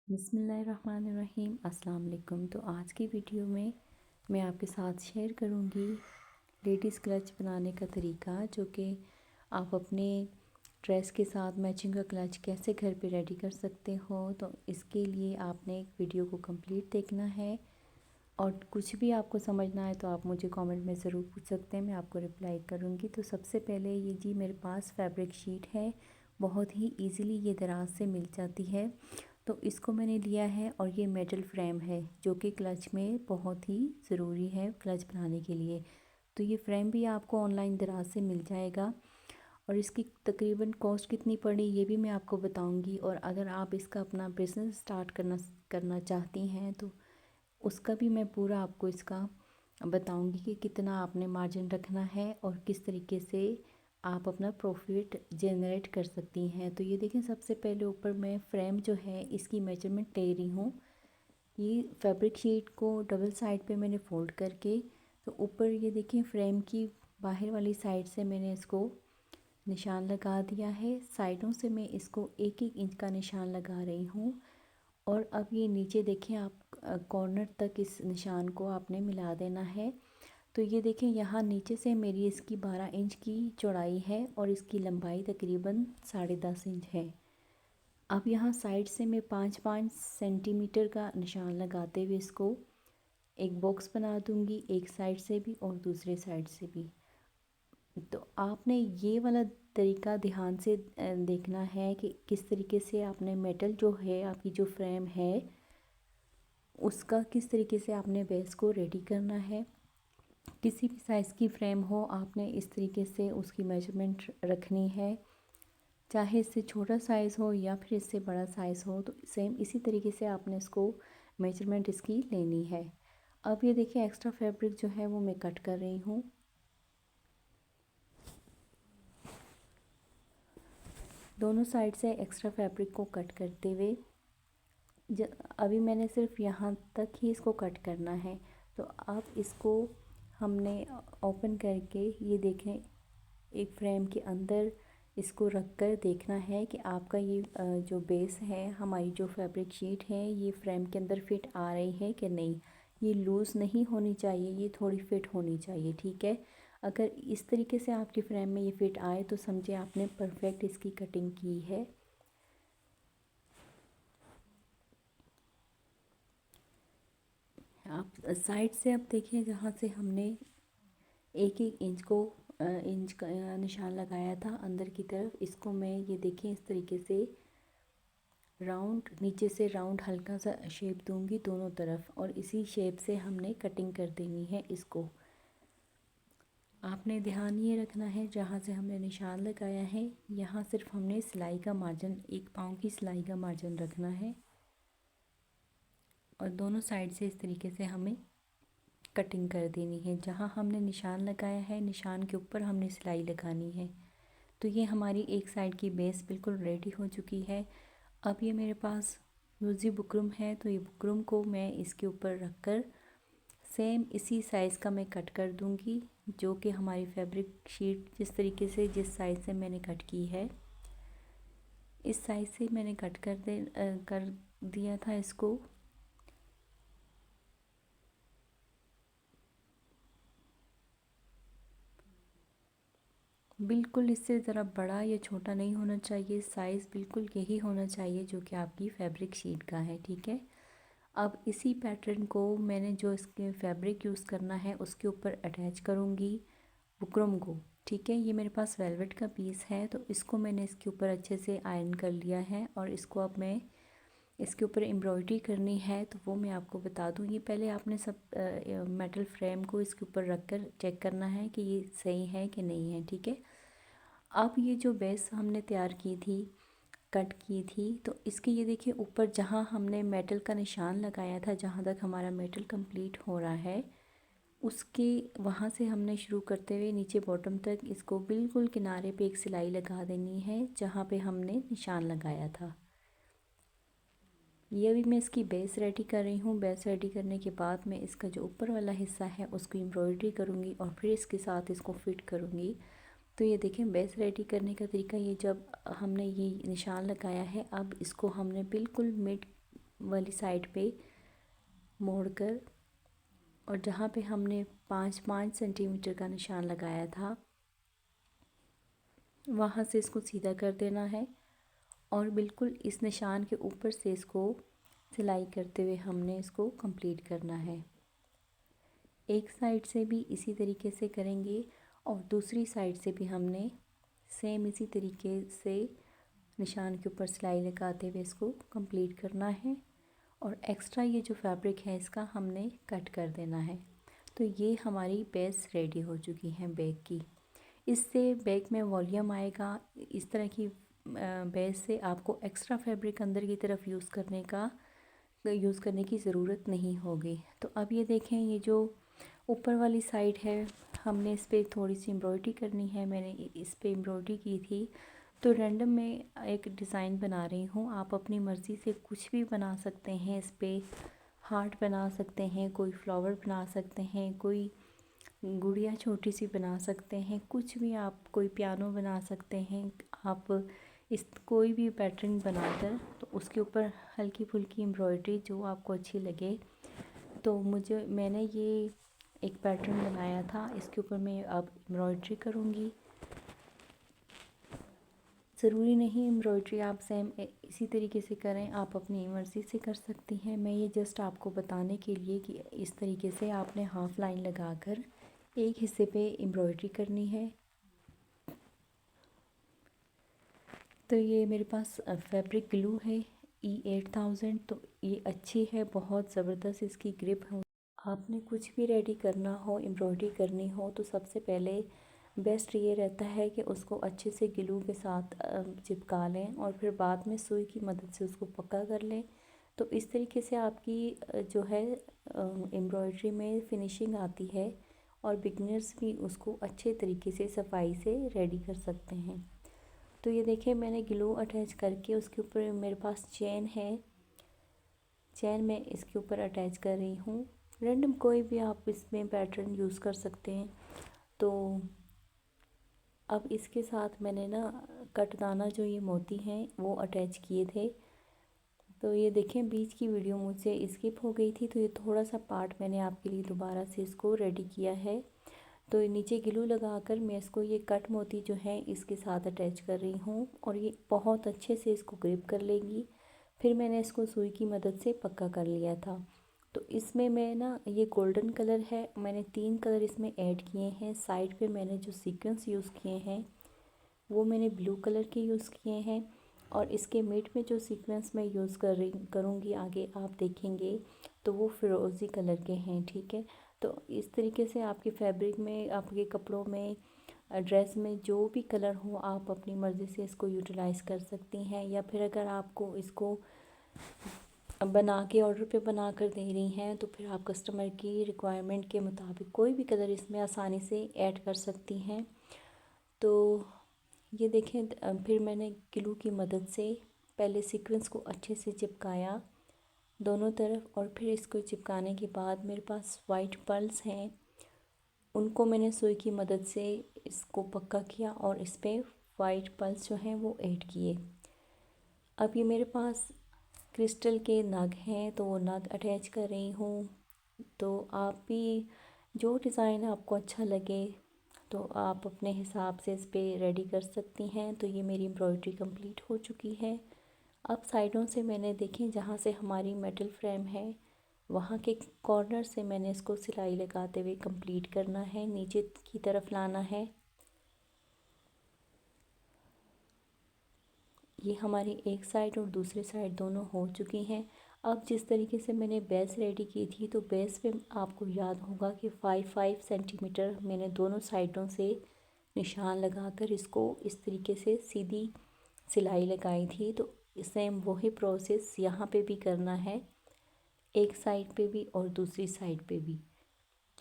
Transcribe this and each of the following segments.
बिस्मिल्लाहिर्रहमानिर्रहीम अस्सलाम वालेकुम। तो आज की वीडियो में मैं आपके साथ शेयर करूंगी लेडीज़ क्लच बनाने का तरीका, जो कि आप अपने ड्रेस के साथ मैचिंग का क्लच कैसे घर पे रेडी कर सकते हो। तो इसके लिए आपने एक वीडियो को कंप्लीट देखना है और कुछ भी आपको समझना है तो आप मुझे कमेंट में ज़रूर पूछ सकते हैं, मैं आपको रिप्लाई करूँगी। तो सबसे पहले ये जी मेरे पास फैब्रिक शीट है, बहुत ही इजीली ये दराज से मिल जाती है। तो इसको मैंने लिया है और ये मेटल फ्रेम है जो कि क्लच में बहुत ही ज़रूरी है क्लच बनाने के लिए। तो ये फ्रेम भी आपको ऑनलाइन दराज से मिल जाएगा और इसकी तकरीबन कॉस्ट कितनी पड़ी ये भी मैं आपको बताऊंगी। और अगर आप इसका अपना बिज़नेस स्टार्ट करना चाहती हैं तो उसका भी मैं पूरा आपको इसका बताऊंगी कि कितना आपने मार्जिन रखना है और किस तरीके से आप अपना प्रॉफिट जनरेट कर सकती हैं। तो ये देखें, सबसे पहले ऊपर मैं फ्रेम जो है इसकी मेजरमेंट ले रही हूँ। ये फैब्रिक शीट को डबल साइड पे मैंने फ़ोल्ड करके, तो ऊपर ये देखें फ्रेम की बाहर वाली साइड से मैंने इसको निशान लगा दिया है। साइडों से मैं इसको 1-1 इंच का निशान लगा रही हूँ। और अब ये नीचे देखें, आप कॉर्नर तक इस निशान को आपने मिला देना है। तो ये देखें, यहाँ नीचे से मेरी इसकी 12 इंच की चौड़ाई है और इसकी लंबाई तकरीबन 10.5 इंच है। अब यहाँ साइड से मैं 5-5 सेंटीमीटर का निशान लगाते हुए इसको एक बॉक्स बना दूँगी, एक साइड से भी और दूसरे साइड से भी। तो आपने ये वाला तरीका ध्यान से देखना है कि किस तरीके से आपने मेटल जो है, आपकी जो फ्रेम है, उसका किस तरीके से आपने बेस को रेडी करना है। किसी भी साइज़ की फ्रेम हो, आपने इस तरीके से उसकी मेजरमेंट रखनी है, चाहे इससे छोटा साइज़ हो या फिर इससे बड़ा साइज़ हो। तो सेम इसी तरीके से आपने इसको मेजरमेंट इसकी लेनी है। अब ये देखिए, एक्स्ट्रा फैब्रिक जो है वो मैं कट कर रही हूँ। दोनों साइड से एक्स्ट्रा फैब्रिक को कट करते हुए अभी मैंने सिर्फ यहाँ तक ही इसको कट करना है। तो अब इसको हमने ओपन करके ये देखें, एक फ्रेम के अंदर इसको रख कर देखना है कि आपका ये जो बेस है, हमारी जो फैब्रिक शीट है, ये फ्रेम के अंदर फिट आ रही है कि नहीं। ये लूज़ नहीं होनी चाहिए, ये थोड़ी फिट होनी चाहिए, ठीक है। अगर इस तरीके से आपकी फ्रेम में ये फिट आए तो समझे आपने परफेक्ट इसकी कटिंग की है। आप साइड से अब देखिए, जहाँ से हमने 1-1 इंच को इंच का निशान लगाया था अंदर की तरफ, इसको मैं ये देखें इस तरीके से राउंड, नीचे से राउंड हल्का सा शेप दूंगी दोनों तरफ और इसी शेप से हमने कटिंग कर देनी है इसको। आपने ध्यान ये रखना है, जहाँ से हमने निशान लगाया है यहाँ सिर्फ हमने सिलाई का मार्जिन 1 पाँव की सिलाई का मार्जिन रखना है और दोनों साइड से इस तरीके से हमें कटिंग कर देनी है। जहाँ हमने निशान लगाया है, निशान के ऊपर हमने सिलाई लगानी है। तो ये हमारी एक साइड की बेस बिल्कुल रेडी हो चुकी है। अब ये मेरे पास यूज़ी बुकरम है, तो ये बुकरम को मैं इसके ऊपर रख कर सेम इसी साइज़ का मैं कट कर दूँगी, जो कि हमारी फैब्रिक शीट जिस तरीके से, जिस साइज़ से मैंने कट की है, इस साइज़ से मैंने कट कर दिया था इसको। बिल्कुल इससे ज़रा बड़ा या छोटा नहीं होना चाहिए, साइज़ बिल्कुल यही होना चाहिए जो कि आपकी फैब्रिक शीट का है, ठीक है। अब इसी पैटर्न को मैंने जो इसके फैब्रिक यूज़ करना है उसके ऊपर अटैच करूँगी बुकरम को, ठीक है। ये मेरे पास वेलवेट का पीस है, तो इसको मैंने इसके ऊपर अच्छे से आयरन कर लिया है और इसको अब मैं इसके ऊपर एम्ब्रॉयडरी करनी है। तो वो मैं आपको बता दूँ, ये पहले आपने सब मेटल फ्रेम को इसके ऊपर रख कर चेक करना है कि ये सही है कि नहीं है, ठीक है। अब ये जो बेस हमने तैयार की थी, कट की थी, तो इसके ये देखिए ऊपर जहाँ हमने मेटल का निशान लगाया था, जहाँ तक हमारा मेटल कंप्लीट हो रहा है, उसके वहाँ से हमने शुरू करते हुए नीचे बॉटम तक इसको बिल्कुल किनारे पे एक सिलाई लगा देनी है जहाँ पे हमने निशान लगाया था। ये अभी मैं इसकी बेस रेडी कर रही हूँ। बेस रेडी करने के बाद मैं इसका जो ऊपर वाला हिस्सा है उसको एम्ब्रॉयडरी करूँगी और फिर इसके साथ इसको फिट करूँगी। तो ये देखें, बेस रेडी करने का तरीका, ये जब हमने ये निशान लगाया है, अब इसको हमने बिल्कुल मिड वाली साइड पे मोड़कर, और जहाँ पे हमने 5 सेंटीमीटर का निशान लगाया था वहाँ से इसको सीधा कर देना है और बिल्कुल इस निशान के ऊपर से इसको सिलाई करते हुए हमने इसको कंप्लीट करना है। एक साइड से भी इसी तरीके से करेंगे और दूसरी साइड से भी हमने सेम इसी तरीके से निशान के ऊपर सिलाई लगाते हुए इसको कंप्लीट करना है और एक्स्ट्रा ये जो फैब्रिक है इसका हमने कट कर देना है। तो ये हमारी बेस रेडी हो चुकी है बैग की। इससे बैग में वॉल्यूम आएगा। इस तरह की बेस से आपको एक्स्ट्रा फैब्रिक अंदर की तरफ यूज़ करने की ज़रूरत नहीं होगी। तो अब ये देखें, ये जो ऊपर वाली साइड है हमने इस पर थोड़ी सी एम्ब्रॉयडरी करनी है। मैंने इस पर एम्ब्रॉयडरी की थी तो रैंडम में एक डिज़ाइन बना रही हूँ। आप अपनी मर्ज़ी से कुछ भी बना सकते हैं। इस पर हार्ट बना सकते हैं, कोई फ्लावर बना सकते हैं, कोई गुड़िया छोटी सी बना सकते हैं, कुछ भी आप, कोई पियानो बना सकते हैं। आप इस कोई भी पैटर्न बनाकर तो उसके ऊपर हल्की फुल्की एम्ब्रॉयडरी जो आपको अच्छी लगे। तो मैंने ये एक पैटर्न बनाया था, इसके ऊपर मैं अब एम्ब्रॉयडरी करूँगी। ज़रूरी नहीं एम्ब्रॉयडरी आप सेम इसी तरीके से करें, आप अपनी मर्ज़ी से कर सकती हैं। मैं ये जस्ट आपको बताने के लिए कि इस तरीके से आपने हाफ़ लाइन लगाकर एक हिस्से पे एम्ब्रॉयडरी करनी है। तो ये मेरे पास फैब्रिक ग्लू है E8000। तो ये अच्छी है, बहुत ज़बरदस्त इसकी ग्रिप है। आपने कुछ भी रेडी करना हो, एम्ब्रॉयडरी करनी हो, तो सबसे पहले बेस्ट ये रहता है कि उसको अच्छे से ग्लू के साथ चिपका लें और फिर बाद में सुई की मदद से उसको पक्का कर लें। तो इस तरीके से आपकी जो है एम्ब्रॉयडरी में फिनिशिंग आती है और बिगनर्स भी उसको अच्छे तरीके से सफाई से रेडी कर सकते हैं। तो ये देखिए, मैंने ग्लू अटैच करके उसके ऊपर मेरे पास चेन है, चेन मैं इसके ऊपर अटैच कर रही हूँ। रैंडम कोई भी आप इसमें पैटर्न यूज़ कर सकते हैं। तो अब इसके साथ मैंने ना कटदाना जो ये मोती हैं वो अटैच किए थे। तो ये देखें, बीच की वीडियो मुझसे स्किप हो गई थी, तो ये थोड़ा सा पार्ट मैंने आपके लिए दोबारा से इसको रेडी किया है। तो नीचे ग्लू लगाकर मैं इसको ये कट मोती जो है इसके साथ अटैच कर रही हूँ और ये बहुत अच्छे से इसको ग्रिप कर लेगी। फिर मैंने इसको सुई की मदद से पक्का कर लिया था। तो इसमें मैं ना, ये गोल्डन कलर है, मैंने 3 कलर इसमें ऐड किए हैं। साइड पे मैंने जो सीक्वेंस यूज़ किए हैं वो मैंने ब्लू कलर के यूज़ किए हैं और इसके मिड में जो सीक्वेंस मैं यूज़ करूँगी आगे आप देखेंगे तो वो फिरोज़ी कलर के हैं। ठीक है, तो इस तरीके से आपके फैब्रिक में, आपके कपड़ों में, ड्रेस में जो भी कलर हो आप अपनी मर्ज़ी से इसको यूटिलाइज़ कर सकती हैं। या फिर अगर आपको इसको बना के ऑर्डर पे बना कर दे रही हैं तो फिर आप कस्टमर की रिक्वायरमेंट के मुताबिक कोई भी कलर इसमें आसानी से ऐड कर सकती हैं। तो ये देखें, फिर मैंने ग्लू की मदद से पहले सीक्वेंस को अच्छे से चिपकाया दोनों तरफ और फिर इसको चिपकाने के बाद मेरे पास वाइट पर्ल्स हैं, उनको मैंने सुई की मदद से इसको पक्का किया और इस पर वाइट पर्ल्स जो हैं वो ऐड किए। अब ये मेरे पास क्रिस्टल के नग हैं तो वो नग अटैच कर रही हूँ। तो आप भी जो डिज़ाइन आपको अच्छा लगे तो आप अपने हिसाब से इस पर रेडी कर सकती हैं। तो ये मेरी एम्ब्रॉयडरी कंप्लीट हो चुकी है। अब साइडों से मैंने देखें, जहाँ से हमारी मेटल फ्रेम है वहाँ के कॉर्नर से मैंने इसको सिलाई लगाते हुए कंप्लीट करना है, नीचे की तरफ लाना है। ये हमारी एक साइड और दूसरी साइड दोनों हो चुकी हैं। अब जिस तरीके से मैंने बेस रेडी की थी तो बेस पे आपको याद होगा कि 5 सेंटीमीटर मैंने दोनों साइडों से निशान लगाकर इसको इस तरीके से सीधी सिलाई लगाई थी। तो सेम वही प्रोसेस यहाँ पे भी करना है, एक साइड पे भी और दूसरी साइड पे भी।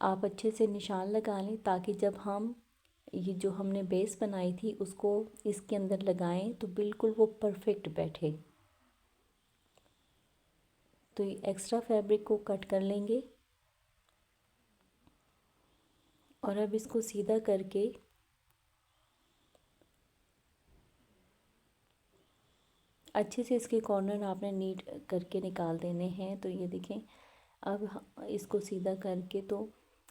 आप अच्छे से निशान लगा लें ताकि जब हम ये जो हमने बेस बनाई थी उसको इसके अंदर लगाएं तो बिल्कुल वो परफेक्ट बैठे। तो ये एक्स्ट्रा फैब्रिक को कट कर लेंगे और अब इसको सीधा करके अच्छे से इसके कॉर्नर आपने नीट करके निकाल देने हैं। तो ये देखें, अब इसको सीधा करके तो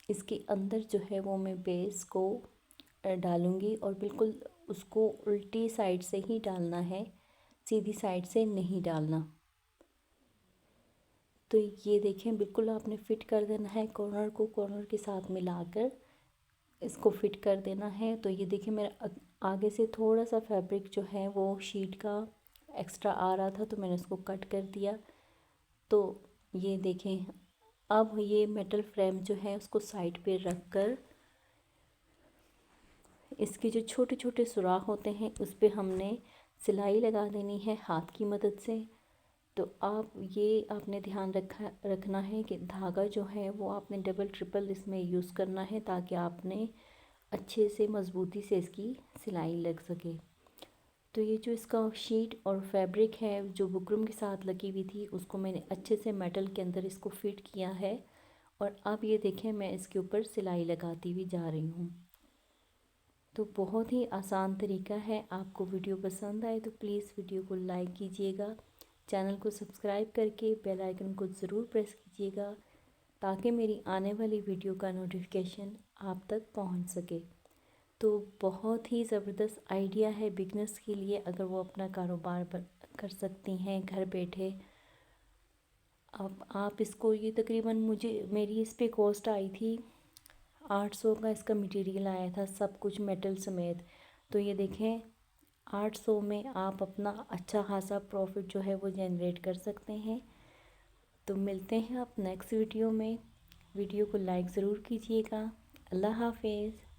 इसके अंदर जो है वो मैं बेस को डालूँगी, और बिल्कुल उसको उल्टी साइड से ही डालना है, सीधी साइड से नहीं डालना। तो ये देखें, बिल्कुल आपने फ़िट कर देना है, कॉर्नर को कॉर्नर के साथ मिलाकर इसको फ़िट कर देना है। तो ये देखिए, मेरा आगे से थोड़ा सा फैब्रिक जो है वो शीट का एक्स्ट्रा आ रहा था, तो मैंने उसको कट कर दिया। तो ये देखें, अब ये मेटल फ्रेम जो है उसको साइड पे रख कर इसके जो छोटे छोटे सुराख होते हैं उस पर हमने सिलाई लगा देनी है हाथ की मदद से। तो आप ये आपने ध्यान रखना है कि धागा जो है वो आपने डबल ट्रिपल इसमें यूज़ करना है, ताकि आपने अच्छे से मज़बूती से इसकी सिलाई लग सके। तो ये जो इसका शीट और फैब्रिक है जो बुकरम के साथ लगी हुई थी, उसको मैंने अच्छे से मेटल के अंदर इसको फिट किया है। और अब ये देखें, मैं इसके ऊपर सिलाई लगाती हुई जा रही हूँ। तो बहुत ही आसान तरीका है। आपको वीडियो पसंद आए तो प्लीज़ वीडियो को लाइक कीजिएगा, चैनल को सब्सक्राइब करके बेल आइकन को ज़रूर प्रेस कीजिएगा, ताकि मेरी आने वाली वीडियो का नोटिफिकेशन आप तक पहुंच सके। तो बहुत ही ज़बरदस्त आइडिया है बिगनर्स के लिए, अगर वो अपना कारोबार कर सकती हैं घर बैठे। अब आप इसको, ये तकरीबन मेरी इस पे कॉस्ट आई थी 800 का, इसका मटेरियल आया था सब कुछ मेटल समेत। तो ये देखें, 800 में आप अपना अच्छा खासा प्रॉफिट जो है वो जनरेट कर सकते हैं। तो मिलते हैं आप नेक्स्ट वीडियो में। वीडियो को लाइक ज़रूर कीजिएगा। अल्लाह हाफिज़।